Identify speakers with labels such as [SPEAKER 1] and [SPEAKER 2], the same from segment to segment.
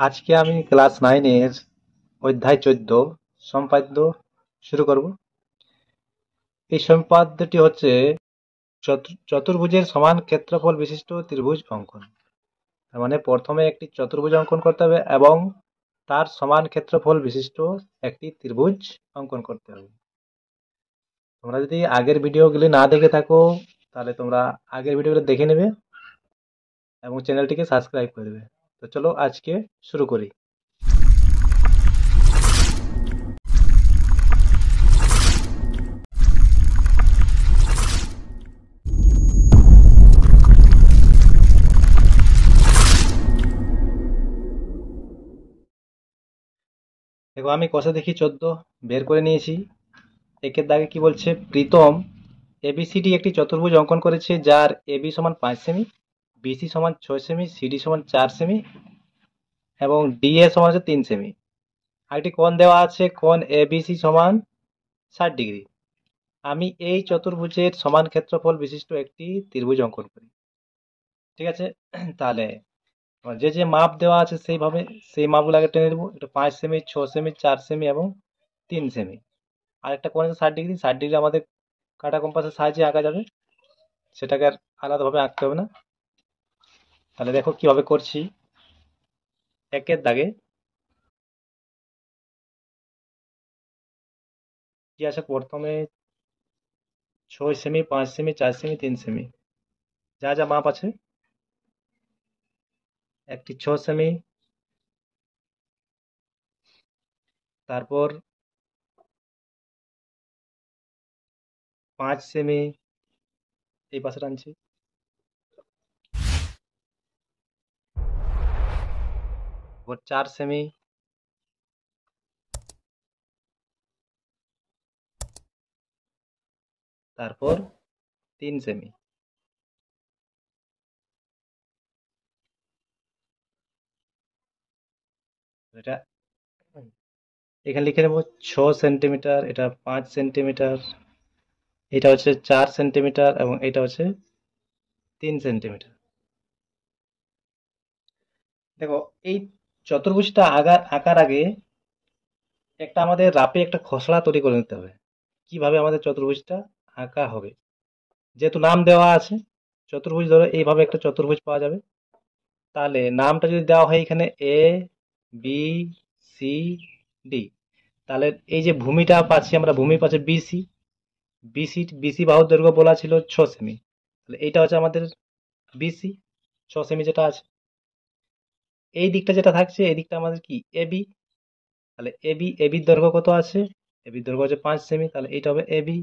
[SPEAKER 1] আজকে আমি ক্লাস 9-এর অধ্যায় 14 সম্পাদ্য শুরু করব। এই সম্পাদ্যটি হচ্ছে চতুর্ভুজের সমান ক্ষেত্রফল বিশিষ্ট ত্রিভুজ অঙ্কন। তার মানে প্রথমে একটি চতুর্ভুজ অঙ্কন করতে হবে এবং তার সমান ক্ষেত্রফল বিশিষ্ট একটি ত্রিভুজ অঙ্কন করতে হবে। তোমরা যদি আগের ভিডিওগুলি না দেখে থাকো তাহলে তোমরা আগের ভিডিওগুলো দেখে নেবে এবং চ্যানেলটিকে সাবস্ক্রাইব করে দেবে। তো চলো আজকে শুরু করি। দেখো আমি কষে দেখি 14 বের করে নিয়েছি। একের দাগে কি বলছে, প্রীতম এবিসিডি একটি চতুর্ভুজ অঙ্কন করেছে যার এবি সমান 5 সেমি, বিসি সমান 6 সেমি, সিডি সমান 4 সেমি এবং ডিএ সমান হচ্ছে 3 সেমি। আরেকটি কোণ দেওয়া আছে, কোণ এবিসি সমান 60 ডিগ্রি। আমি এই চতুর্ভুজের সমান ক্ষেত্রফল বিশিষ্ট একটি ত্রিভুজ অঙ্কন করি। ঠিক আছে, তাহলে যে যে মাপ দেওয়া আছে সেইভাবে সেই মাপগুলো আগে টেনে নেবো। এটা 5 সেমি, 6 সেমি, 4 সেমি এবং 3 সেমি। আরেকটা কোণ আছে 60 ডিগ্রি। 60 ডিগ্রি আমাদের কাঁটা কম্পাসের সাহায্যে আঁকা যাবে, সেটাকে আর আলাদাভাবে আঁকতে হবে না। তাহলে দেখো কিভাবে করছি। একের দাগে কি আছে, প্রথমে 6 সেমি, 5 সেমি, 4 সেমি, 3 সেমি যা যা মাপ আছে। একটি 6 সেমি, তারপর 5 সেমি এই পাশে টানছি, তারপর 4 সেমি, তারপর 3 সেমি। এটা এখানে লিখে নেব 6 সেন্টিমিটার, এটা 5 সেন্টিমিটার, এটা হচ্ছে 4 সেন্টিমিটার এবং এটা হচ্ছে 3 সেন্টিমিটার। দেখো এই চতুর্ভুজটা আঁকার আগে একটা আমাদের রাপে একটা খসড়া তৈরি করে নিতে হবে কিভাবে আমাদের চতুর্ভুজটা আঁকা হবে। যেহেতু নাম দেওয়া আছে চতুর্ভুজ, ধরো এইভাবে একটা চতুর্ভুজ পাওয়া যাবে। তাহলে নামটা যদি দেওয়া হয় এখানে এ বি সি ডি, তাহলে এই যে ভূমিটা পাচ্ছি আমরা, ভূমি পাচ্ছে বিসি। বিসি বাহুর দৈর্ঘ্য বলা ছিল 6 সেমি, তাহলে এইটা হচ্ছে আমাদের বিসি 6 সেমি যেটা আছে। এই দিকটা যেটা থাকছে এই দিকটা আমাদের কি এবি। তাহলে এবির দৈর্ঘ্য কত আছে, এবির দৈর্ঘ্য হচ্ছে 5 সেমি, তাহলে এইটা হবে এবি।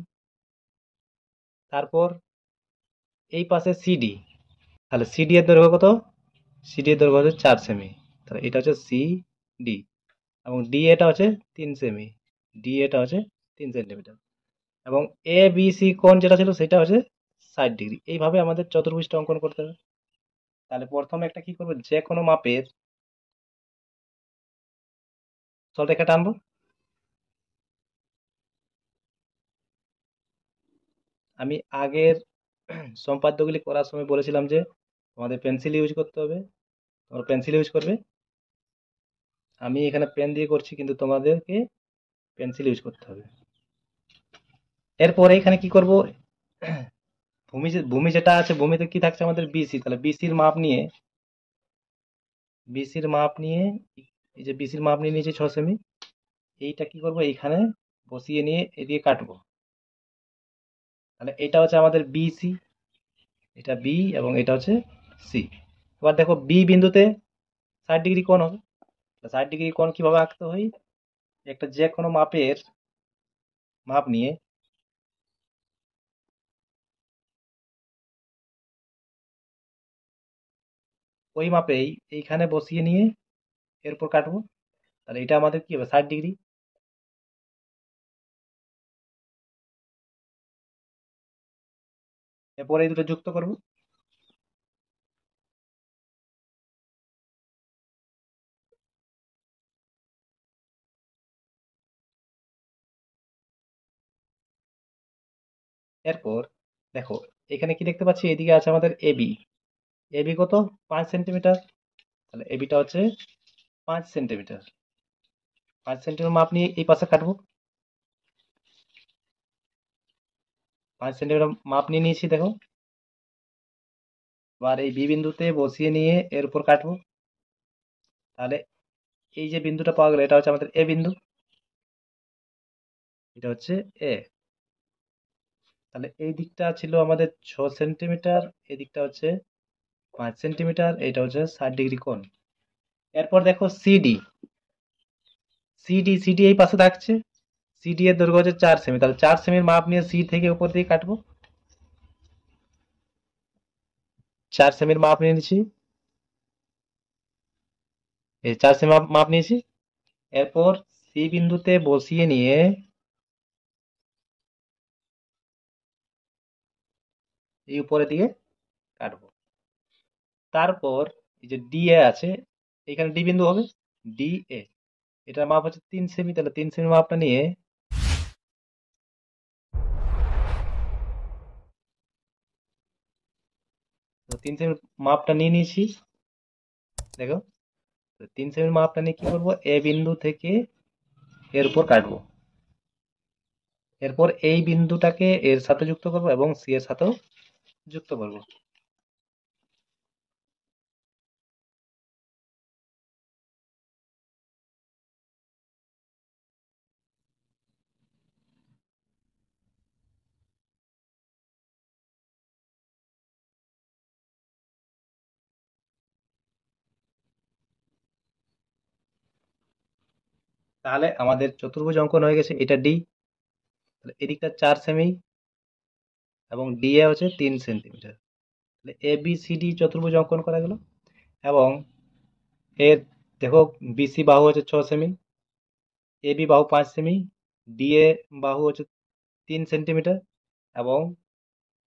[SPEAKER 1] তারপর এই পাশে সিডি, তাহলে সিডি এর দৈর্ঘ্য কত, সিডি এর দৈর্ঘ্য হচ্ছে 4 সেমি, তাহলে এটা হচ্ছে সিডি। এবং ডি এটা হচ্ছে 3 সেমি, ডি এটা হচ্ছে 3 সেন্টিমিটার। এবং এ বি সি কোণ যেটা ছিল সেটা হচ্ছে 60 ডিগ্রি। এইভাবে আমাদের চতুর্ভুজটা অঙ্কন করতে হবে। তাহলে প্রথমে একটা কি করবো, যে কোনো মাপের সরলরেখা টানবো। আমি আগের সম্পাদ্যগুলি করার সময় বলেছিলাম যে তোমাদের পেন্সিল ইউজ করতে হবে, তোমরা পেন্সিল ইউজ করবে। আমি এখানে পেন দিয়ে করছি কিন্তু তোমাদেরকে পেন্সিল ইউজ করতে হবে। এরপরে এখানে কি করব, ভূমি যেটা আছে, ভূমিতে কি থাকছে আমাদের বিসি, তাহলে বিসির মাপ নিয়ে এই যে বিসির মাপ নিয়ে নিয়েছি 6 সেমি, এইটা কি করব এইখানে বসিয়ে নিয়ে এদিকে কাটবো। তাহলে এটা হচ্ছে আমাদের বিসি, এটা বি এবং এটা হচ্ছে সি। এবার দেখো বি বিন্দুতে 60 ডিগ্রি কোণ হবে। 60 ডিগ্রি কোণ কিভাবে আঁকতে হয়, একটা যে কোনো মাপের মাপ নিয়ে ওই মাপেই এইখানে বসিয়ে নিয়ে এরপর কাটবো। তাহলে এটা আমাদের কি হবে 60 ডিগ্রি। এরপরে এই দুটো যুক্ত করব। এরপর দেখো এখানে কি দেখতে পাচ্ছি, এদিকে আছে আমাদের এবি। এবি কত, 5 সেন্টিমিটার, তাহলে এবিটা হচ্ছে 5 সেন্টিমিটার। 5 সেন্টিমিটার মাপ নিয়ে এই পাশে কাটবো। 5 সেন্টিমিটার মাপ নিয়ে নিয়েছি, দেখো। এবার এই বি বিন্দুতে বসিয়ে নিয়ে এর উপর কাটবো। তাহলে এই যে বিন্দুটা পাওয়া গেল, এটা হচ্ছে আমাদের এ বিন্দু, এটা হচ্ছে এ। তাহলে এই দিকটা ছিল আমাদের 6 সেন্টিমিটার, এই দিকটা হচ্ছে 5 সেন্টিমিটার, এইটা হচ্ছে 60 ডিগ্রি কোণ। এরপর দেখো সিডি, সিডি সিডি এই পাশে থাকছে। সিডি এর দৈর্ঘ্য হচ্ছে 4 সেমি, তাহলে 4 সেমির মাপ নিয়ে সি থেকে উপর দিকে কাটবো। 4 সেমির মাপ নিয়ে নিচ্ছি, এই 4 সেমি মাপ নিয়েছি। এরপর সি বিন্দুতে বসিয়ে নিয়ে এই উপরের দিকে কাটবো। তারপর এই যে ডি এ আছে, এখানে ডি বিন্দু হবে, ডি এ, এটার মাপ হচ্ছে 3 সেমি, তাহলে 3 সেমি মাপটা নিয়ে তো 3 সেমি মাপটা নিয়ে নিয়েছি, দেখো। তো 3 সেমির মাপটা নিয়ে কি করবো, এ বিন্দু থেকে এর উপর কাটবো। এরপর এই বিন্দুটাকে এর সাথে যুক্ত করব এবং সি এর সাথেও যুক্ত করব। তাহলে আমাদের চতুর্ভুজ অঙ্কন হয়ে গেছে, এটা ডি। তাহলে এদিকটা 4 সেমি এবং ডি এ হচ্ছে 3 সেন্টিমিটার। তাহলে এ বি সি ডি চতুর্ভুজ অঙ্কন করা গেল। এবং এর দেখো, বিসি বাহু হচ্ছে 6 সেমি, এ বি বাহু 5 সেমি, ডি এ বাহু হচ্ছে 3 সেন্টিমিটার এবং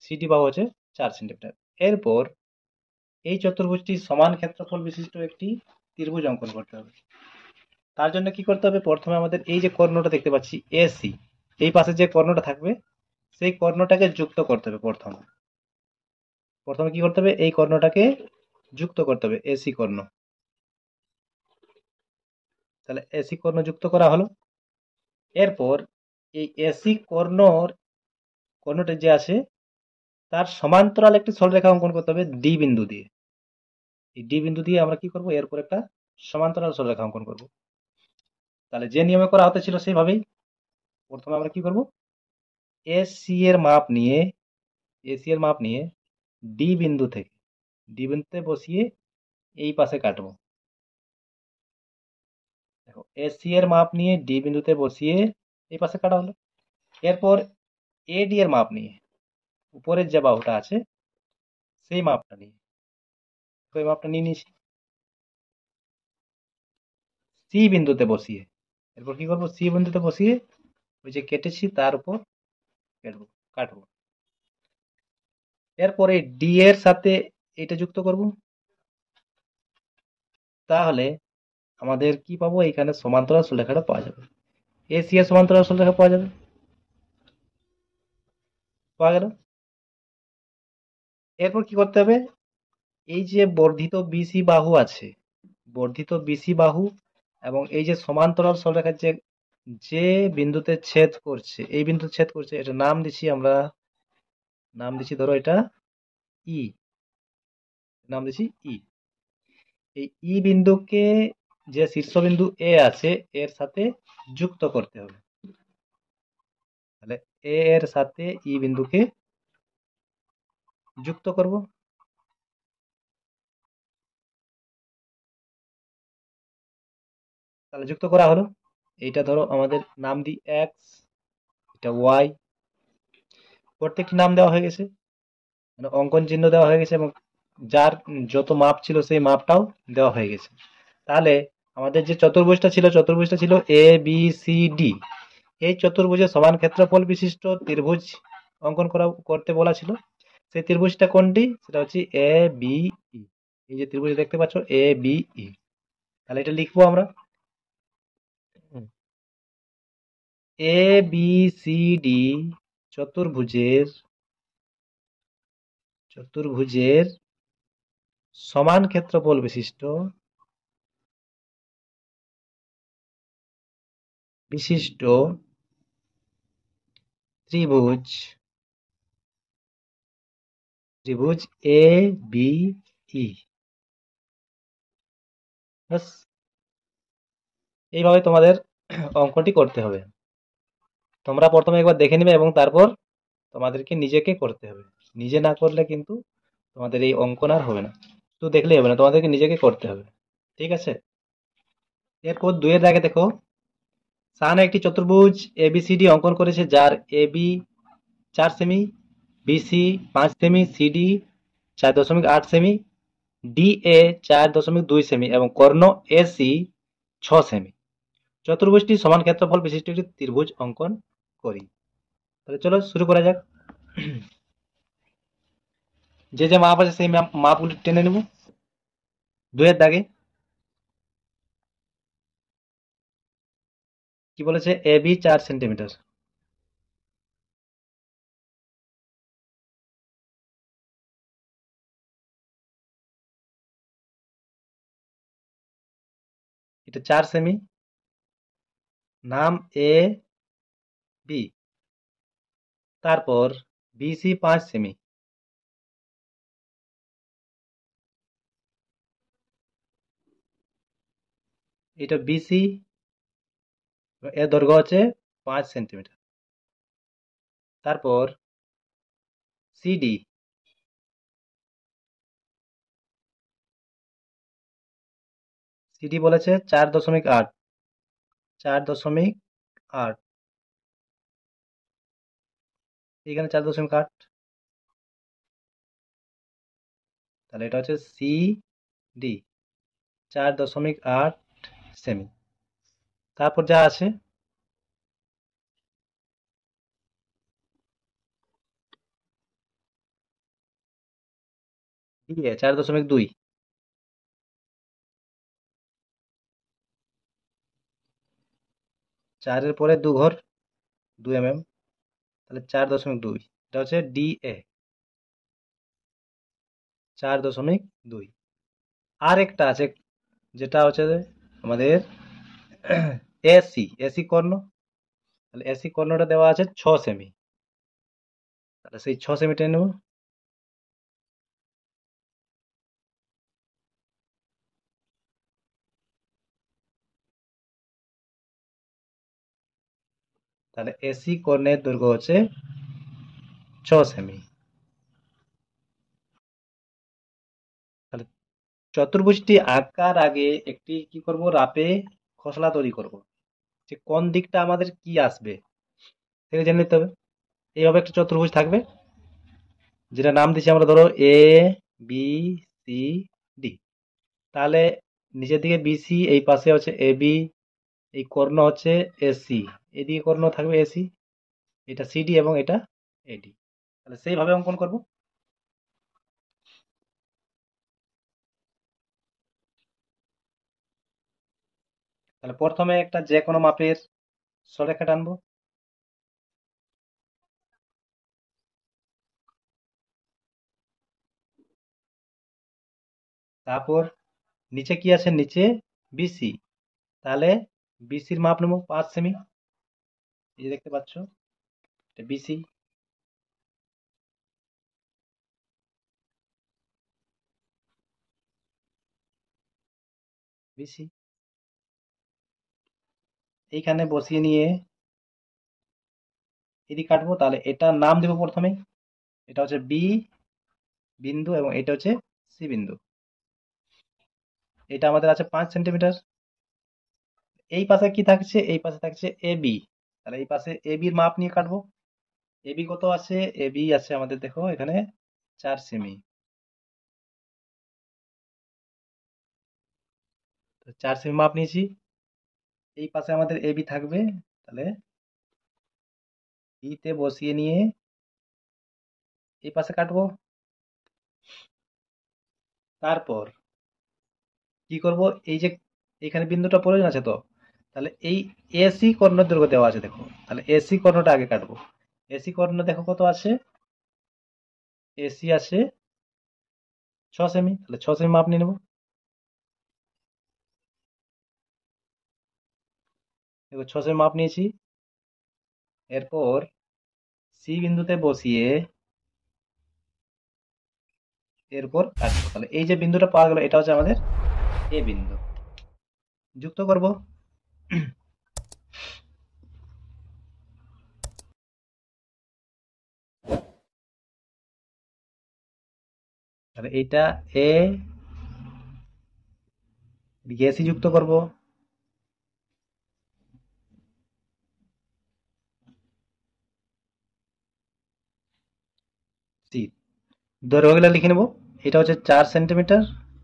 [SPEAKER 1] সিডি বাহু হচ্ছে 4 সেন্টিমিটার। এরপর এই চতুর্ভুজটি সমান ক্ষেত্রফল বিশিষ্ট একটি ত্রিভুজ অঙ্কন করতে হবে। তার জন্য কি করতে হবে, প্রথমে আমাদের এই যে কর্ণটা দেখতে পাচ্ছি এসি, এই পাশে যে কর্ণটা থাকবে সেই কর্ণটাকে যুক্ত করতে হবে। প্রথমে প্রথমে কি করতে হবে, এই কর্ণটাকে যুক্ত করতে হবে, এসি কর্ণ। তাহলে এসি কর্ণ যুক্ত করা হলো। এরপর এই এসি কর্ণটা যে আছে তার সমান্তরাল একটি সরলরেখা অঙ্কন করতে হবে ডি বিন্দু দিয়ে। এই ডি বিন্দু দিয়ে আমরা কি করব, এরপর একটা সমান্তরাল সরলরেখা অঙ্কন করব। তাহলে যে নিয়মে করা হতে ছিল সেইভাবেই প্রথমে আমরা কি করব, এসি এর মাপ নিয়ে এসি এর মাপ নিয়ে ডি বিন্দু থেকে ডি বিন্দুতে বসিয়ে এই পাশে কাটবো। দেখো, এসি এর মাপ নিয়ে ডি বিন্দুতে বসিয়ে এই পাশে কাটা হলো। এরপর এডি এর মাপ নিয়ে উপরের যে বাহুটা আছে সেই মাপটা নিয়ে, ওই মাপটা নিয়ে নিয়েছি, সি বিন্দুতে বসিয়ে এরপর কি করবো, সি বিন্দুতে বসিয়ে ওই যে কেটেছি তার উপর কাটবো কাটবো। এরপরে ডি এর সাথে এটা যুক্ত করব। তাহলে আমাদের কি পাবো, এখানে সমান্তরাল সরলরেখাটা পাওয়া যাবে, এসি এর সমান্তরাল সরলরেখা পাওয়া যাবে, পাওয়া গেল। এরপর কি করতে হবে, এই যে বর্ধিত বিসি বাহু আছে, বর্ধিত বিসি বাহু এবং এই যে সমান্তরাল সরলরেখার যে যে বিন্দুতে ছেদ করছে, এই বিন্দুতে ছেদ করছে, এটা নাম দিচ্ছি আমরা, নাম দিচ্ছি ধরো এটা ই, নাম দিচ্ছি ই। এই ই বিন্দুকে যে শীর্ষবিন্দু এ আছে এর সাথে যুক্ত করতে হবে। তাহলে এ এর সাথে ই বিন্দুকে যুক্ত করব। তাহলে যুক্ত করা হলো। এইটা ধরো আমাদের নাম দিই এক্স, এটা ওয়াই, প্রত্যেকটি নাম দেওয়া হয়ে গেছে, মানে অঙ্কন চিহ্ন দেওয়া হয়ে গেছে এবং যার যত মাপ ছিল সেই মাপটাও দেওয়া হয়ে গেছে। তাহলে আমাদের যে চতুর্ভুজটা ছিল এ বি সি ডি, এই চতুর্ভুজের সমান ক্ষেত্রফল বিশিষ্ট ত্রিভুজ অঙ্কন করতে বলা ছিল। সেই ত্রিভুজটা কোনটি, সেটা হচ্ছে এ বি ই। এই যে ত্রিভুজ দেখতে পাচ্ছ এ বি ই, তাহলে এটা লিখবো আমরা, এ বি সি ডি চতুর্ভুজের চতুর্ভুজের সমান ক্ষেত্রফল বিশিষ্ট বিশিষ্ট ত্রিভুজ এ বি ই। ব্যাস, এইভাবে তোমাদের অঙ্কটি করতে হবে। তোমরা প্রথমে একবার দেখে নিবে এবং তারপর তোমাদেরকে নিজেকে করতে হবে। নিজে না করলে কিন্তু তোমাদের এই অঙ্কন আর হবে না। শুধু দেখলেই হবে না, তোমাদেরকে নিজেকে করতে হবে। ঠিক আছে? এরপর 2 এর দাগে দেখো, সাহানা একটি চতুর্ভুজ এবিসিডি অঙ্কন করেছে, যার এবি 4 সেমি, বিসি 5 সেমি, সিডি 4.8 সেমি, ডিএ 4.2 সেমি এবং কর্ণ এসি 6 সেমি। চতুর্ভুজটি সমান ক্ষেত্রফল বিশিষ্ট একটি ত্রিভুজ অঙ্কন করি। তাহলে চলো শুরু করা যাক। যে যে মাপ আছে সেই মাপগুলি টেনে নেব। 2 এর দাগে কি বলেছে, এবি 4 সেন্টিমিটার, এটা 4 সেমি, নাম এ বি। তারপর বিসি 5 সেমি, এটা বিসি, এর দৈর্ঘ্য হচ্ছে 5 সেন্টিমিটার। তারপর সিডি, সিডি বলেছে 4.8, 4.8, এখানে 4.8, তাহলে এটা হচ্ছে সিডি 4.8 সেমি। তারপর যা আছে ডিএ 4.2, 4-এর পরে 2 ঘর, 2 mm, তাহলে 4.2, এটা হচ্ছে ডিএ 4.2। আর একটা আছে যেটা হচ্ছে আমাদের এসি কর্ণ, তাহলে এসি কর্ণটা দেওয়া আছে 6 সেমি, তাহলে সেই 6 সেমি টেনে নেব। তাহলে এসি কর্ণের দৈর্ঘ্য হচ্ছে 6 সেমি। তাহলে চতুর্ভুজটি আঁকার আগে একটি কি করব, রাপে খসড়া তৈরি করব, যে কোন দিকটা আমাদের কি আসবে সেটা জেনে নিতে হবে। এইভাবে একটা চতুর্ভুজ থাকবে, যেটা নাম দিচ্ছি আমরা, ধরো এ বি সি ডি। তাহলে নিচের দিকে বিসি, এই পাশে হচ্ছে এবি, এই কর্ণ হচ্ছে এসি, এদিকে কর্ণ থাকবে এসি, এটা সিডি এবং এটা এডি। তাহলে সেইভাবে অঙ্কন করব। তাহলে প্রথমে একটা যে কোনো মাপের সরেখা টানবো, তারপর নিচে কি আছে, নিচে বিসি, তাহলে বিসির মাপ নেবো 5 সেমি, এই যে দেখতে পাচ্ছ এটা বিসি। বিসি এইখানে বসিয়ে নিয়ে এদিকে কাটবো, তাহলে এটার নাম দেবো প্রথমে, এটা হচ্ছে বি বিন্দু এবং এটা হচ্ছে সি বিন্দু। এটা আমাদের আছে 5 সেন্টিমিটার। এই পাশে কি থাকছে, এই পাশে থাকছে এ বি, তাহলে এই পাশে এ বির মাপ নিয়ে কাটবো। এ বি কত আছে, এ বি আছে আমাদের দেখো এখানে 4 সেমি, 4 সেমি মাপ নিয়েছি। এই পাশে আমাদের এ বি থাকবে, তাহলে বি তে বসিয়ে নিয়ে এই পাশে কাটবো। তারপর কি করব, এই যে এখানে বিন্দুটা প্রয়োজন আছে তো, তাহলে এই এসি কর্ণের দৈর্ঘ্য দেওয়া আছে দেখো, তাহলে এসি কর্ণটা আগে কাটবো। এসি কর্ণ দেখো কত আছে, এসি আছে 6 সেমি, তাহলে 6 সেমি মাপ নিয়ে নেবো। দেখো 6 সেমি মাপ নিয়েছি। এরপর সি বিন্দুতে বসিয়ে এরপর কাটবো। তাহলে এই যে বিন্দুটা পাওয়া গেল এটা হচ্ছে আমাদের এ বিন্দু। যুক্ত করব। তাহলে এইটা এ, এদিকে সি যুক্ত করব। সি দৈর্ঘ্যগুলো লিখে নেব। এটা হচ্ছে 4 সেন্টিমিটার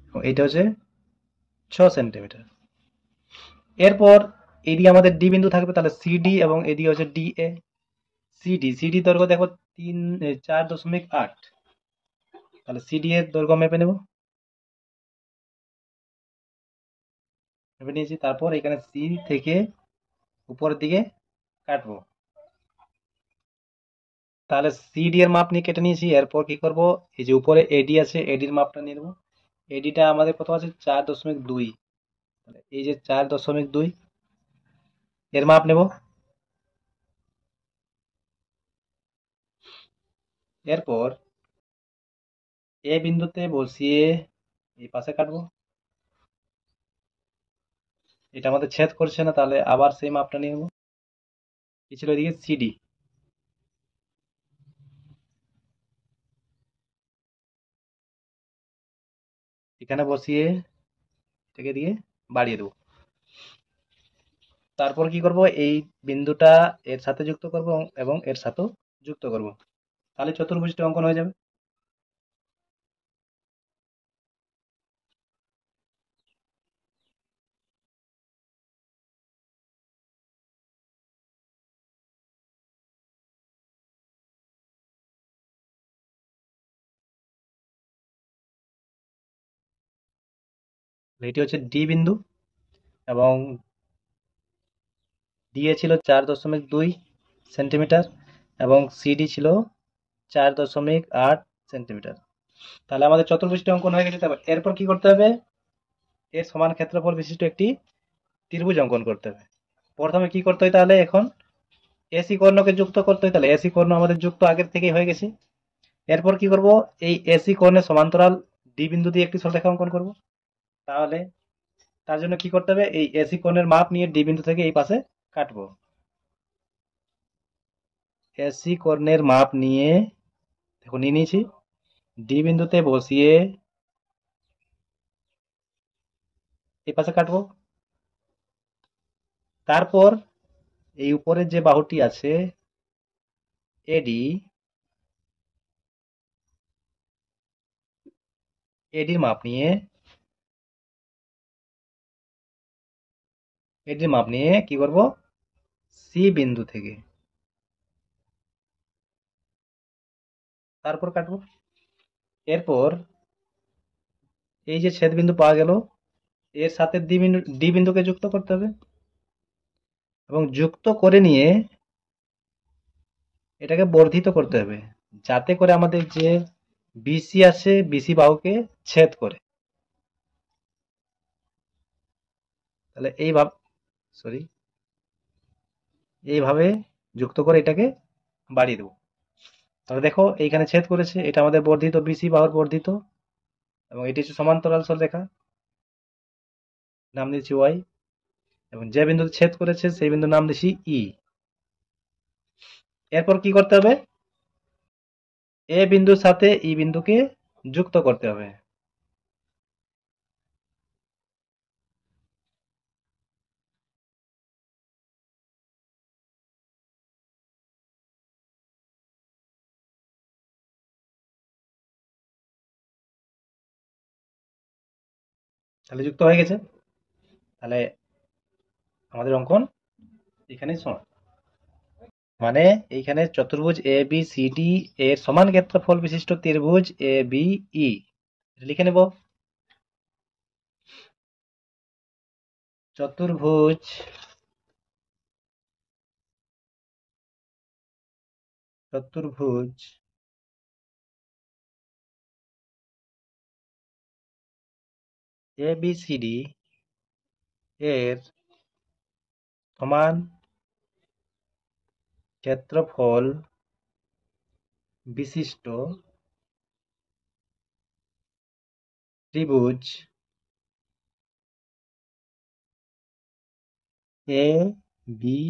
[SPEAKER 1] এবং এটা হচ্ছে 6 সেন্টিমিটার। এরপর এদিকে আমাদের ডি বিন্দু থাকবে, তাহলে সিডি এবং এদিকে হচ্ছে ডিএ। সিডি দৈর্ঘ্য দেখো 4.8। তাহলে সিডি এর দৈর্ঘ্য মেপে নেব। মেপে নিয়েছি। তারপর এখানে সি থেকে উপরের দিকে কাটবো। তাহলে সিডি এর মাপ নিয়ে কেটে নিয়েছি। এরপর কি করব, এই যে উপরে এডি আছে এডির মাপটা নিয়ে নেবো। এডিটা আমাদের কত আছে 4.2। তাহলে এই যে 4.2 এর মাপ নেব। এরপর এ বিন্দুতে বসিয়ে এই পাশে কাটবো। এটা আমাদের ছেদ করছে না, তাহলে আবার সেই মাপটা নিয়ে নেবো। কি ছিল এদিকে সিডি, এখানে বসিয়ে এটাকে দিয়ে বাড়িয়ে দেবো। তারপর কি করব, এই বিন্দুটা এর সাথে যুক্ত করব এবং এর সাথেও যুক্ত করব। তাহলে চতুর্ভুজটি অঙ্কন হয়ে যাবে। এটি হচ্ছে ডি বিন্দু এবং ডিএ ছিল 4.2 সেন্টিমিটার এবং সিডি ছিল 4.8 সেন্টিমিটার। তাহলে আমাদের চতুর্ভুজটি অঙ্কন হয়ে গেছে। তারপর এরপর কি করতে হবে, এর সমান ক্ষেত্রফল বিশিষ্ট একটি ত্রিভুজ অঙ্কন করতে হবে। প্রথমে কি করতে হয়, তাহলে এখন এসি কর্ণকে যুক্ত করতে হয়। তাহলে এসি কর্ণ আমাদের যুক্ত আগের থেকেই হয়ে গেছে। এরপর কি করব, এই এসি কর্ণের সমান্তরাল ডি বিন্দু দিয়ে একটি সরলরেখা অঙ্কন করব। তাহলে তার জন্য কি করতে হবে, এই এসি কোণের মাপ নিয়ে ডি বিন্দু থেকে এই পাশে কাটবো। এসি কোণের মাপ নিয়ে দেখো নিয়ে নিয়েছি। ডি বিন্দুতে বসিয়ে এই পাশে কাটবো। তারপর এই উপরের যে বাহুটি আছে এডি, এডির মাপ নিয়ে কি করব, সি বিন্দু থেকে তারপর কাটবো। এরপর এই যে ছেদ বিন্দু পাওয়া গেল এর সাথে ডি বিন্দুকে যুক্ত করতে হবে এবং যুক্ত করে নিয়ে এটাকে বর্ধিত করতে হবে, যাতে করে আমাদের যে বিসি আছে বিসি বাহুকে ছেদ করে। তাহলে সরি এইভাবে যুক্ত করে এটাকে বাড়িয়ে দেবো। তাহলে দেখো এইখানে ছেদ করেছে, এটা আমাদের বর্ধিত বিসি বাহুর বর্ধিত এবং এটি হচ্ছে সমান্তরাল সরলরেখা, নাম দিচ্ছি ওয়াই। এবং যে বিন্দুতে ছেদ করেছে সেই বিন্দুর নাম দিচ্ছি ই। এরপর কি করতে হবে, এ বিন্দুর সাথে ই বিন্দুকে যুক্ত করতে হবে। তাহলে যুক্ত হয়ে গেছে। তাহলে আমাদের অঙ্কন এখানে সমান, মানে এইখানে চতুর্ভুজ এ বি সি ডি এর সমান ক্ষেত্রফল বিশিষ্ট ত্রিভুজ এ বি ই লিখে নেব। চতুর্ভুজ চতুর্ভুজ এ বি সি ডি এর সমান ক্ষেত্রফল বিশিষ্ট ত্রিভুজ A B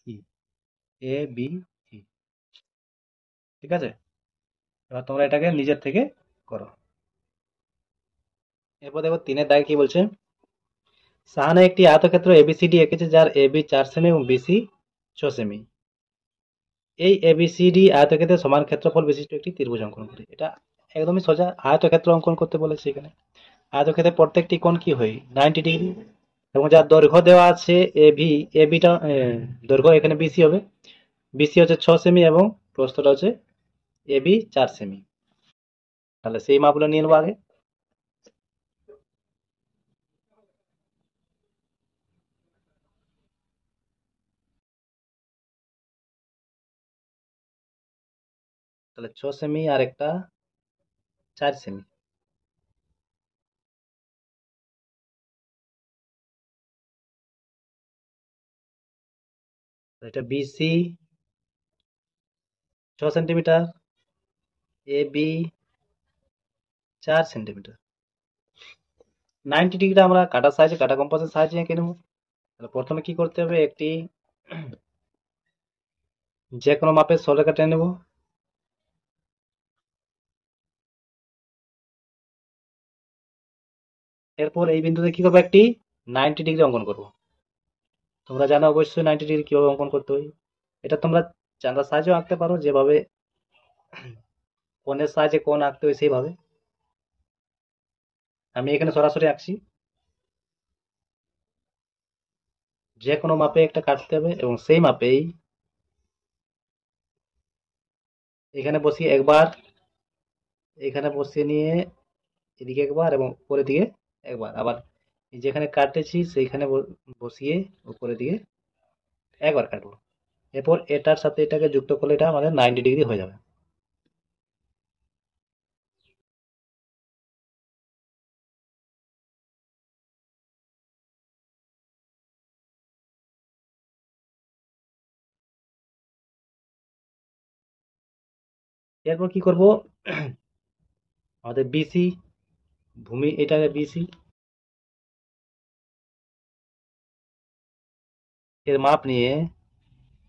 [SPEAKER 1] C, A B C. ঠিক আছে, এবার তোমরা এটাকে নিজের থেকে করো। এরপর দেখো 3 দাগে কি বলছে, সাহানা একটি আয়তক্ষেত্র এবিসিডি এঁকেছে যার এবি 4 সেমি এবং বিসি 6 সেমি। এই এবিসিডি আয়তক্ষেত্রের সমান ক্ষেত্রফল বিশিষ্ট একটি ত্রিভুজ অঙ্কন করে। এটা একদমই সোজা, আয়তক্ষেত্র অঙ্কন করতে বলেছে এখানে। আয়তক্ষেত্রের প্রত্যেকটি কোণ কি হয়, 90 ডিগ্রি, এবং যার দৈর্ঘ্য দেওয়া আছে এবি, এবিটা দৈর্ঘ্য এখানে বিসি হবে, বিসি হচ্ছে 6 সেমি এবং প্রস্থটা হচ্ছে এবি 4 সেমি। তাহলে সেই মাপগুলো নিয়ে নেবো আগে। তাহলে 6 সেমি আর একটা 4 সেমি। এটা বিসি 6 সেন্টিমিটার, এবি 4 সেন্টিমিটার। 90 ডিগ্রিটা আমরা কাটার সাহায্যে, কাটা কম্পাসের সাহায্যে এঁকে নেবো। তাহলে প্রথমে কি করতে হবে, একটি যে কোনো মাপের সরলরেখা টেনে নেব। এরপর এই বিন্দুতে কি করবো, একটি 90 ডিগ্রি অঙ্কন করব। তোমরা জানো অবশ্যই 90 ডিগ্রি কিভাবে অঙ্কন করতে হয়। এটা তোমরা চাঁদার সাহায্যেও আঁকতে পারো, যেভাবে কোণের সাহায্যে কোণ আঁকতে হয় সেইভাবে। আমি এখানে সরাসরি আঁকছি। যে কোনো মাপে একটা কাটতে হবে এবং সেই মাপেই এখানে বসিয়ে একবার, এখানে বসিয়ে নিয়ে এদিকে একবার এবং উপরের দিকে একবার, আবার যেখানে কাটেছি সেইখানে বসিয়ে উপরের দিকে একবার কাটবো। এরপর এটার সাথে এটাকে যুক্ত করলে এটা আমাদের 90 ডিগ্রি হয়ে যাবে। এরপর কি করব, আমাদের বিসি ভূমি, এটাকে বিসি এর মাপ নিয়ে,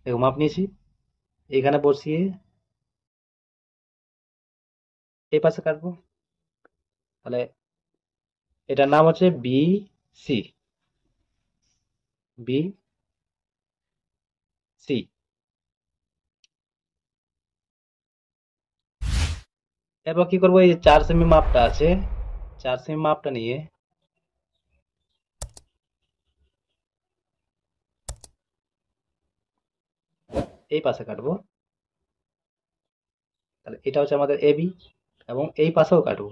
[SPEAKER 1] দেখো মাপ নিয়েছি, এখানে বসিয়ে এই পাশে কাটবো। তাহলে এটার নাম হচ্ছে বি সি, বি সি। এরপর কি করবো, এই যে 4 সেমি মাপটা আছে, 4 সেমি মাপটা নিয়ে এই পাশে কাটবো। তাহলে এটা হচ্ছে আমাদের এবি, এবং এই পাশেও কাটবো।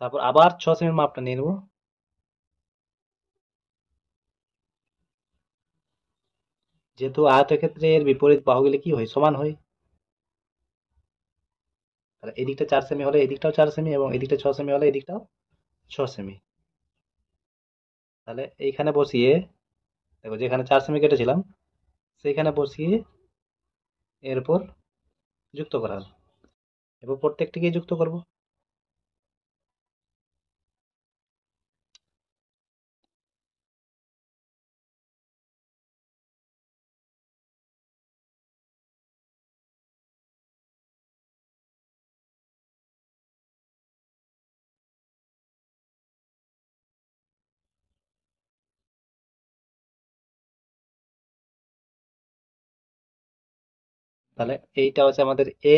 [SPEAKER 1] তারপর আবার 6 সেমি মাপটা নিয়ে নেবো। যেহেতু আয়তক্ষেত্রের বিপরীত বাহুগুলি কি হয়, সমান হয়। তাহলে এদিকটা 4 সেমি হলে এদিকটাও 4 সেমি, এবং এদিকটা 6 সেমি হলে এদিকটাও 6 সেমি। তাহলে এইখানে বসিয়ে, দেখো যেখানে 4 সেমি কেটেছিলাম সেইখানে বসিয়ে এর উপর যুক্ত করা হলো। এরপর প্রত্যেকটিকে যুক্ত করব। তাহলে এইটা হচ্ছে আমাদের এ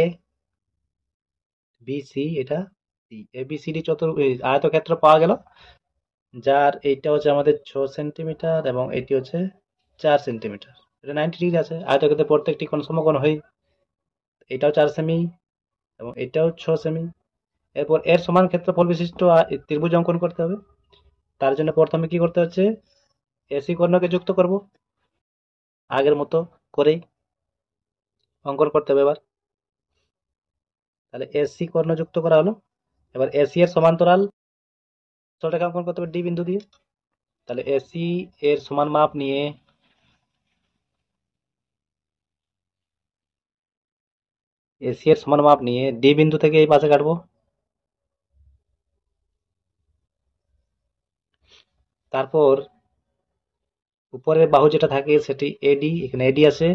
[SPEAKER 1] বি সি, এটা C, A B C D আয়তক্ষেত্র পাওয়া গেল, যার এইটা হচ্ছে আমাদের 6 সেন্টিমিটার এবং এটি হচ্ছে 4 সেন্টিমিটার। এটা 90 ডিগ্রি আছে, আয়তক্ষেত্রে প্রত্যেকটি কোণ সমকোণ হয়। এটাও 4 সেমি এবং এটাও 6 সেমি। এরপর এর সমান ক্ষেত্রফল বিশিষ্ট ত্রিভুজ অঙ্কন করতে হবে। তার জন্য প্রথমে কি করতে হচ্ছে, এসি কর্ণকে যুক্ত করব, আগের মতো করেই অঙ্কন করতে হবে এবার। তাহলে এসি কর্ণ যুক্ত করা হলো। এবার এসি এর সমান্তরাল সরলরেখা অঙ্কন করতে হবে ডি বিন্দু দিয়ে। তাহলে এসি এর সমান মাপ নিয়ে এসি এর সমান মাপ নিয়ে ডি বিন্দু থেকে এই পাশে কাটবো। তারপর উপরের বাহু যেটা থাকে সেটি এডি, এখানে এডি আছে,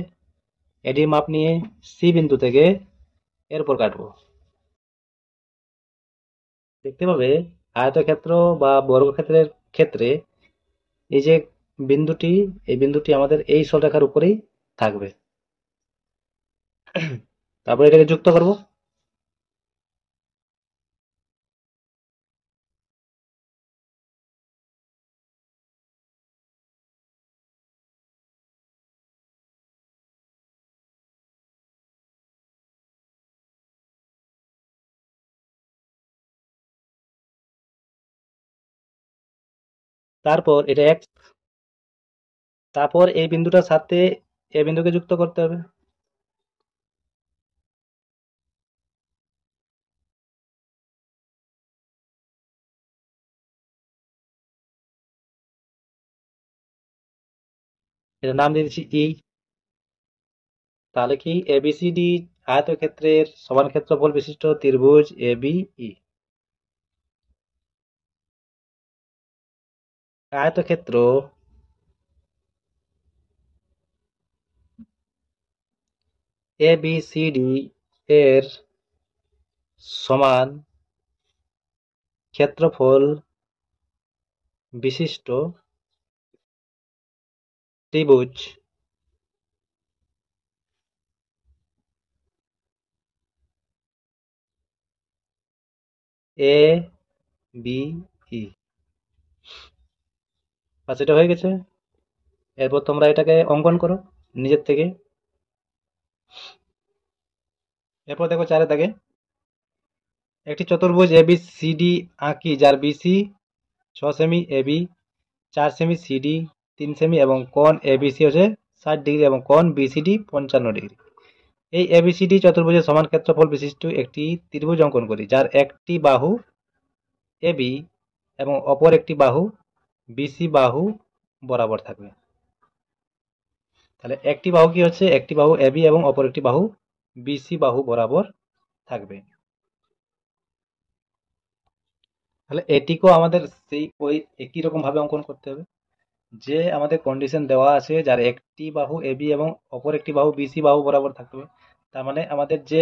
[SPEAKER 1] এডি মাপ নিয়ে সি বিন্দু থেকে এর উপর কাটবো। দেখতে পাবে আয়তক্ষেত্র বা বর্গক্ষেত্রের ক্ষেত্রে এই যে বিন্দুটি, এই বিন্দুটি আমাদের এই সরলরেখার উপরেই থাকবে। তারপর এটাকে যুক্ত করব। তারপর এটা এক, তারপর এই বিন্দুটার সাথে এই বিন্দুকে যুক্ত করতে হবে। এটার নাম দিয়ে দিচ্ছি ই। তাহলে কি এবিসিডি আয়তক্ষেত্রের সমান ক্ষেত্রফল বিশিষ্ট ত্রিভুজ এবিই। আয়তক্ষেত্র এবিসিডি এর সমান ক্ষেত্রফল বিশিষ্ট ত্রিভুজ এ বি ই। আচ্ছা, এটা হয়ে গেছে। এরপর তোমরা এটাকে অঙ্কন করো নিজের থেকে। এরপর দেখো চারে দাগে একটি চতুর্ভুজ এবিসিডি আঁকি যার বিসি 6 সেমি, এবি 4 সেমি, সিডি 3 সেমি এবং কোণ এবিসি হচ্ছে 60 ডিগ্রি এবং কোণ বিসিডি 55 ডিগ্রি। এই এবিসিডি চতুর্ভুজের সমান ক্ষেত্রফল বিশিষ্ট একটি ত্রিভুজ অঙ্কন করি যার একটি বাহু এবি এবং অপর একটি বাহু বিসি বাহু বরাবর থাকবে। তাহলে একটি বাহু কি হচ্ছে, একটি বাহু এবি এবং অপর একটি বাহু বিসি বাহু বরাবর থাকবে। তাহলে এটিকেও আমাদের সেই ওই একই রকম ভাবে অঙ্কন করতে হবে। যে আমাদের কন্ডিশন দেওয়া আছে যার একটি বাহু এবি এবং অপর একটি বাহু বিসি বাহু বরাবর থাকবে, তার মানে আমাদের যে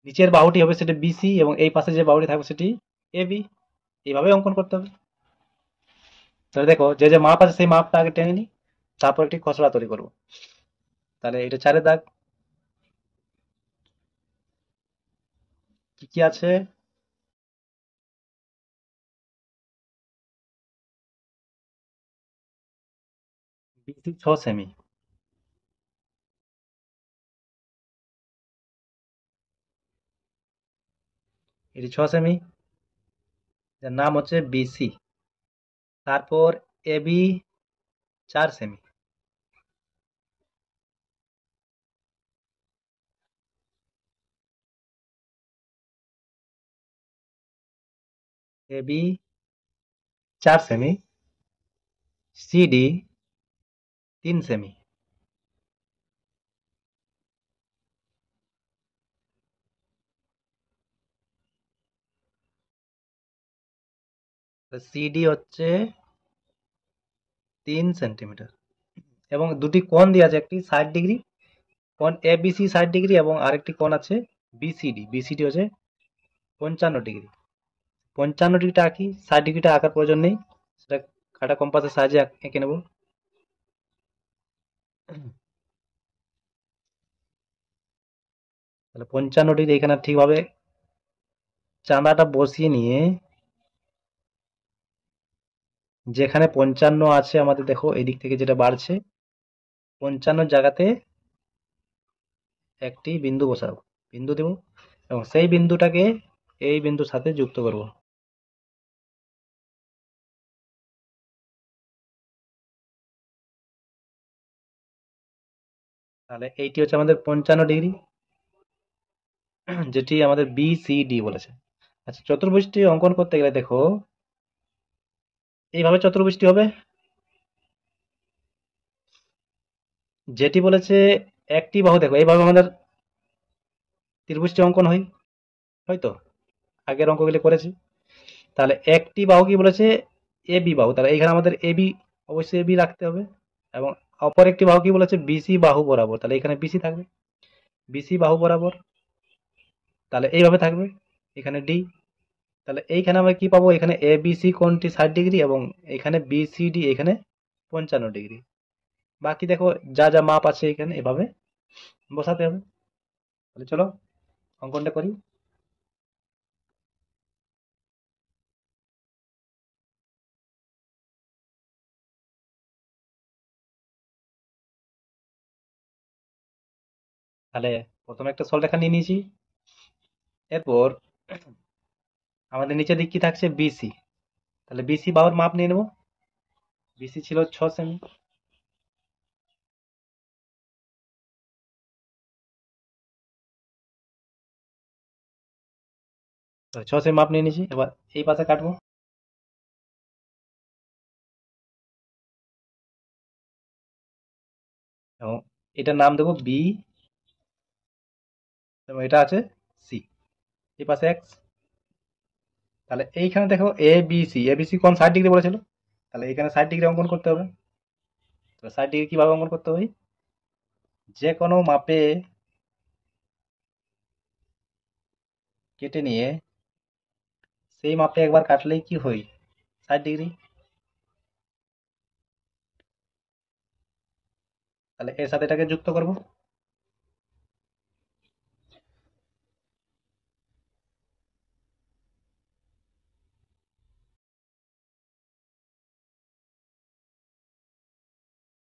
[SPEAKER 1] নিচের বাহুটি হবে সেটা বিসি এবং এই পাশে যে বাহুটি থাকবে সেটি এবি। এইভাবে অঙ্কন করতে হবে। তাহলে দেখো যে যে মাপ আছে সেই মাপটা আগে টেনে নিই, তারপর একটি খসড়া তৈরি করবো। তাহলে এটা চারের দাগ। কি কি আছে? বিসি 6 সেমি, এটি 6 সেমি, যার নাম হচ্ছে বিসি। তারপর এবি 4 সেমি, এবি 4 সেমি, সিডি 3 সেমি। সিডি হচ্ছে 3 সেন্টিমিটার এবং দুটি কোণ দিয়ে আছে, একটি 60 ডিগ্রি কোণ এবিসি 60 ডিগ্রি এবং আরেকটি কোণ আছে বিসিডি, বিসিডি হচ্ছে 55 ডিগ্রি। 55 ডিগ্রিটা আঁকি, 60 ডিগ্রিটা আঁকার প্রয়োজন নেই, সেটা কাটা কম্পাসের সাহায্যে এঁকে নেব। তাহলে 55 ডিগ্রি এখানে ঠিকভাবে চাঁদাটা বসিয়ে নিয়ে যেখানে 55 আছে আমাদের, দেখো এই দিক থেকে যেটা বাড়ছে 55 জায়গাতে একটি বিন্দু বসাবো, বিন্দু দেব এবং সেই বিন্দুটাকে এই বিন্দুর সাথে যুক্ত করব। তাহলে এইটি হচ্ছে আমাদের 55 ডিগ্রি, যেটি আমাদের বিসিডি বলেছে। আচ্ছা, চতুর্ভুজটি অঙ্কন করতে গেলে দেখো এইভাবে চতুর্ভুজটি হবে। যেটি বলেছে একটি বাহু, দেখো এইভাবে আমাদের ত্রিভুজটি অঙ্কন হয়, হয়তো আগের অঙ্কগুলি করেছি। তাহলে একটি বাহু কি বলেছে, এ বি বাহু, তাহলে এইখানে আমাদের এ বি, অবশ্যই এ বি রাখতে হবে। এবং অপর একটি বাহু কি বলেছে, বিসি বাহু বরাবর, তাহলে এখানে বিসি থাকবে, বিসি বাহু বরাবর, তাহলে এইভাবে থাকবে এখানে ডি। তাহলে এইখানে আমরা কি পাবো, এখানে এ বি সি কোণটি 60 ডিগ্রি এবং এখানে বি সি ডি এখানে 55 ডিগ্রি। বাকি দেখো যা যা মাপ আছে এখানে এভাবে বসাতে হবে। তাহলে চলো অঙ্কনটা করি। তাহলে প্রথমে একটা সরলরেখা নিয়ে নিয়েছি। এরপর আমাদের নিচের দিক কি থাকছে, বিসি, তাহলে বিসি বাহুর মাপ নিয়ে নেব। বিসি ছিল 6 সেমি, 6 সেমি মাপ নিয়ে নিয়েছি। এবার এই পাশে কাটবো এবং এটার নাম দেবো বি এবং এটা আছে সি, এই পাশে এক্স। তাহলে এইখানে দেখো A B C, A B C কোণ 60 ডিগ্রি বলেছিল, তাহলে এখানে 60 ডিগ্রি অঙ্কন করতে হবে। তো 60 ডিগ্রি কিভাবে অঙ্কন করতে হবে, যে কোনো মাপে কেটে নিয়ে সেই মাপে একবার কাটলেই কি হয়, 60 ডিগ্রি। তাহলে এর সাথে এটাকে যুক্ত করব।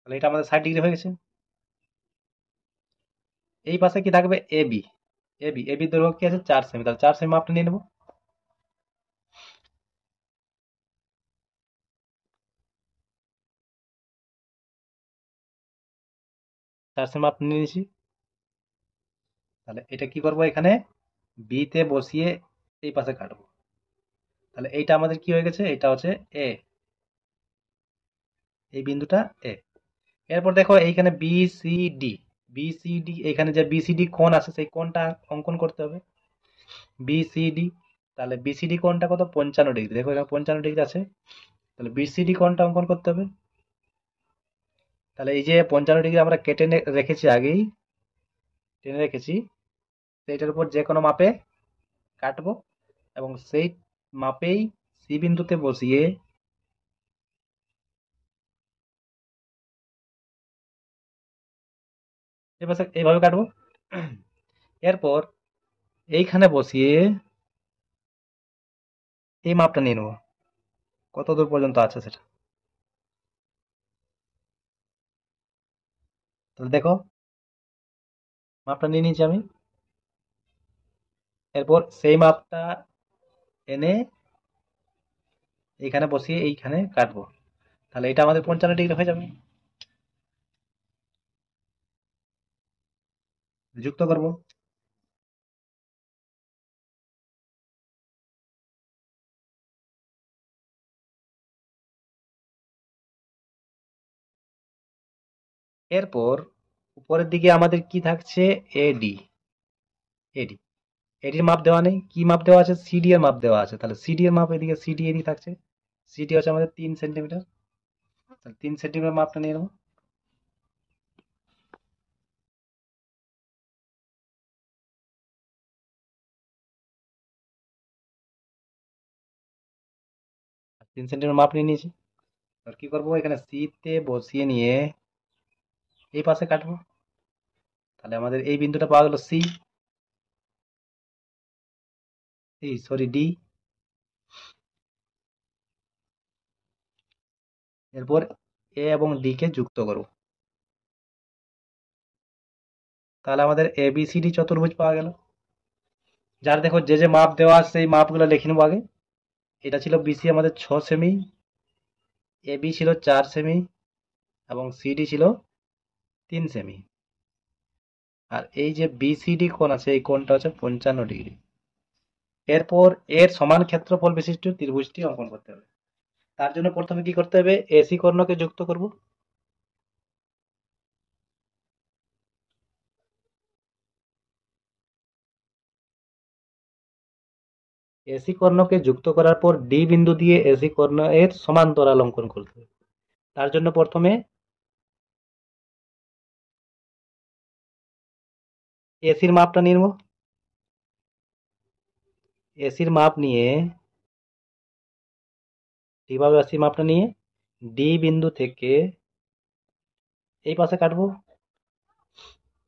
[SPEAKER 1] তাহলে এটা আমাদের 60 ডিগ্রি হয়ে গেছে। এই পাশে কি থাকবে, A B, A B, A B দৈর্ঘ্য কি আছে 4 সেমি, তাহলে 4 সেমি মাপটা নিয়ে নেবো। 4 সেমি মাপ নিয়ে নিয়েছি। তাহলে এটা কি করব, এখানে বি তে বসিয়ে এই পাশে কাটবো। তাহলে এইটা আমাদের কি হয়ে গেছে, এটা হচ্ছে এ, এই বিন্দুটা এ। এরপর দেখো এইখানে B C D, B C D, এখানে যে বি সি ডি কোণ আছে সেই কোণটা অঙ্কন করতে হবে, বি সি ডি। তাহলে বি সি ডি কোণটা কত, 55 ডিগ্রি, দেখো এখানে 55 ডিগ্রি আছে। তাহলে বি সি ডি কোণটা অঙ্কন করতে হবে। তাহলে এই যে 55 ডিগ্রি আমরা কেটে রেখেছি আগেই, টেনে রেখেছি, সেইটার উপর যে কোনো মাপে কাটবো এবং সেই মাপেই সি বিন্দুতে বসিয়ে এবার এইভাবে কাটবো। এরপর এইখানে বসিয়ে এই মাপটা নিয়ে নেবো, কত দূর পর্যন্ত আছে সেটা। তাহলে দেখো মাপটা নিয়ে নিয়েছি আমি। এরপর সেই মাপটা এনে এইখানে বসিয়ে এইখানে কাটবো। তাহলে এটা আমাদের 55 ডিগ্রি হয়ে যাবে, যুক্ত করব। এরপর উপরের দিকে আমাদের কি থাকছে, এডি, এডির মাপ দেওয়া নেই, কি মাপ দেওয়া আছে, সিডি এর মাপ দেওয়া আছে। তাহলে 3 সেন্টিমিটার মাপ নিয়ে নিয়েছি। এদিকে সিডি এদিকে থাকছে, সিডি হচ্ছে আমাদের 3 সেন্টিমিটার। তাহলে 3 সেন্টিমিটার মাপটা নিয়ে নেবো। 3 সেন্টিমিটার মাপ নিয়ে নিয়েছি। আর কি করবো, এখানে সি তে বসিয়ে নিয়ে এই পাশে কাটবো। তাহলে আমাদের এই বিন্দুটা পাওয়া গেল সি, এই সরি ডি। এরপর এ এবং ডি কে যুক্ত করব। তাহলে আমাদের এ বি সি ডি চতুর্ভুজ পাওয়া গেল। যার দেখো যে যে মাপ দেওয়া আছে সেই মাপগুলো লিখে নেবো আগে। এটা ছিল বিসি আমাদের 6 সেমি, এ বি ছিল 4 সেমি এবং সিডি ছিল 3 সেমি। আর এই যে বিসিডি কোণ আছে এই কোণটা হচ্ছে 55 ডিগ্রি। এরপর এর সমান ক্ষেত্রফল বিশিষ্ট ত্রিভুজটি অঙ্কন করতে হবে। তার জন্য প্রথমে কি করতে হবে, এসি কর্ণকে যুক্ত করব। এসি কর্ণকে যুক্ত করার পর ডি বিন্দু দিয়ে এসি কর্ণ এর সমান্তরাল অঙ্কন করতে হবে। তার জন্য প্রথমে এসির মাপটা নিব। এসির মাপ নিয়ে কিভাবে এসির মাপটা নিয়ে ডি বিন্দু থেকে এই পাশে কাটবো।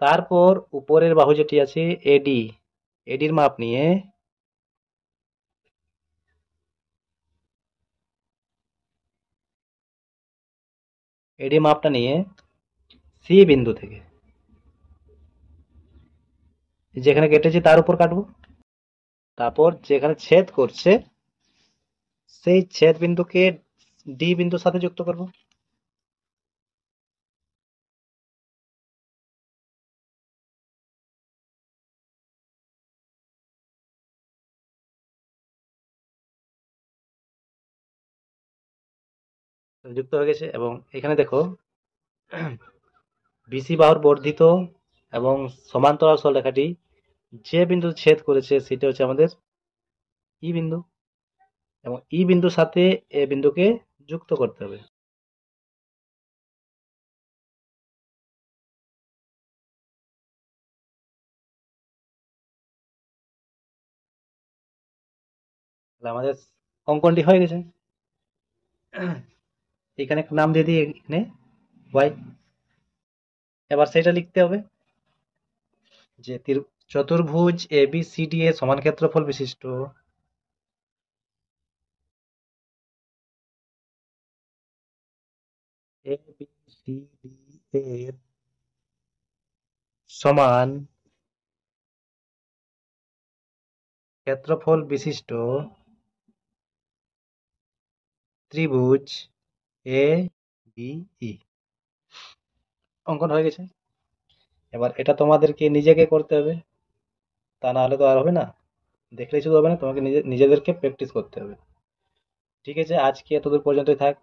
[SPEAKER 1] তারপর উপরের বাহু যেটি আছে এডি, এডির মাপ নিয়ে এডি মাপটা নিয়ে সি বিন্দু থেকে যেখানে কেটেছি তার উপর কাটবো। তারপর যেখানে ছেদ করছে সেই ছেদ বিন্দুকে ডি বিন্দুর সাথে যুক্ত করব। যুক্ত হয়ে গেছে এবং এখানে দেখো বিসি বাহুর বর্ধিত এবং সমান্তরাল সরলরেখাটি যে বিন্দু ছেদ করেছে সেটা হচ্ছে আমাদের ই বিন্দু, এবং ই বিন্দুর সাথে এ বিন্দুকে যুক্ত করতে হবে। তাহলে আমাদের অঙ্কনটি হয়ে গেছে। এখানে একটা নাম দিয়ে দিই, এখানে ওয়াই। এবার সেটা লিখতে হবে যে চতুর্ভুজ এ বি সি ডি এর সমান ক্ষেত্রফল বিশিষ্ট এ বি সি ডি এর সমান ক্ষেত্রফল বিশিষ্ট ত্রিভুজ এ বি ই অঙ্কন হয়ে গেছে। এবার এটা তোমাদেরকে নিজেকে করতে হবে, তা না হলে তো আর হবে না, দেখলেই শুধু হবে না, তোমাকে নিজেদেরকে প্র্যাকটিস করতে হবে। ঠিক আছে, আজকে এতদূর পর্যন্তই থাক।